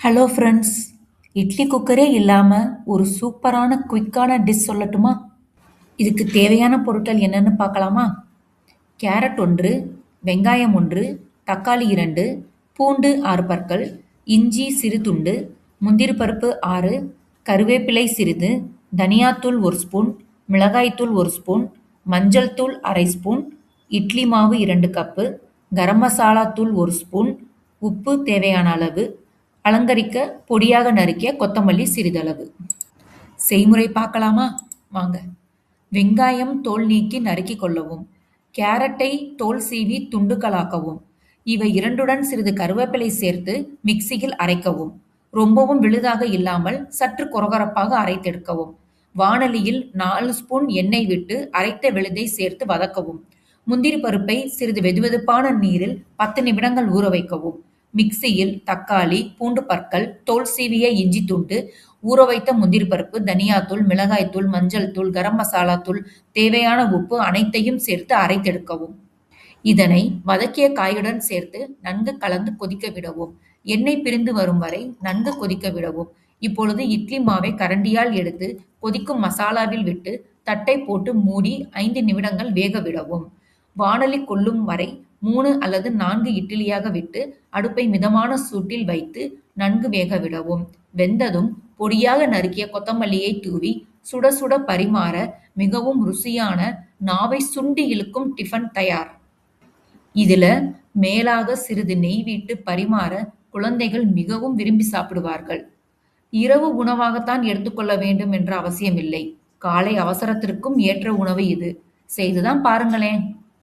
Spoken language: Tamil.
Hello friends. இட்லி குக்கரே இல்லாமல் ஒரு சூப்பரான குயிக்கான டிஷ் சொல்லட்டுமா? இதுக்கு தேவையான பொருட்கள் என்னன்னு பார்க்கலாமா? கேரட் 1, வெங்காயம் 1, தக்காளி 2, பூண்டு 6 பற்கள், இஞ்சி சிறு துண்டு, முந்திரி பருப்பு 6, கருவேப்பிலை சிறிது, தனியாத்தூள் 1 ஸ்பூன், மிளகாய்த்தூள் 1 ஸ்பூன், மஞ்சள் தூள் அரை ஸ்பூன், இட்லி மாவு 2 கப்பு, கரம் மசாலா தூள் 1 ஸ்பூன், உப்பு தேவையான அளவு, அலங்கரிக்க பொடியாக நறுக்கிய கொத்தமல்லி சிறிதளவு. செய்முறை பார்க்கலாமா? வாங்க. வெங்காயம் தோல் நீக்கி நறுக்கிக் கொள்ளவும். கேரட்டை தோல் சீவி துண்டுகளாக்கவும். இவை இரண்டுடன் சிறிது கருவேப்பிலை சேர்த்து மிக்சியில் அரைக்கவும். ரொம்பவும் விழுதாக இல்லாமல் சற்று கொரகொரப்பாக அரைத்தெடுக்கவும். வாணலியில் 4 ஸ்பூன் எண்ணெய் விட்டு அரைத்த விழுதை சேர்த்து வதக்கவும். முந்திரி பருப்பை சிறிது வெதுவெதுப்பான நீரில் 10 நிமிடங்கள் ஊற வைக்கவும். மிக்சியில் தக்காளி, பூண்டு பற்கள், தோல் சீவிய இஞ்சி துண்டு, ஊற வைத்த முந்திரி பருப்பு, தனியாத்தூள், மிளகாய்த்தூள், மஞ்சள் தூள், கரம் மசாலா தூள், தேவையான உப்பு அனைத்தையும் சேர்த்து அரைத்தெடுக்கவும். இதனை வதக்கிய காயுடன் சேர்த்து நன்கு கலந்து கொதிக்க விடவும். எண்ணெய் பிரிந்து வரும் வரை நன்கு கொதிக்க விடவும். இப்பொழுது இட்லி மாவை கரண்டியால் எடுத்து கொதிக்கும் மசாலாவில் விட்டு தட்டை போட்டு மூடி 5 நிமிடங்கள் வேக விடவும். வாணலி கொள்ளும் வரை 3 அல்லது 4 இட்லியாக விட்டு அடுப்பை மிதமான சூட்டில் வைத்து நன்கு வேக விடவும். வெந்ததும் பொடியாக நறுக்கிய கொத்தமல்லியை தூவி சுட சுட பரிமாற மிகவும் ருசியான நாவை சுண்டி இழுக்கும் டிஃபன் தயார். இதுல மேலாக சிறிது நெய் விட்டு பரிமாற குழந்தைகள் மிகவும் விரும்பி சாப்பிடுவார்கள். இரவு உணவாகத்தான் எடுத்துக்கொள்ள வேண்டும் என்ற அவசியமில்லை. காலை அவசரத்திற்கும் ஏற்ற உணவு இது. செய்துதான் பாருங்களேன்.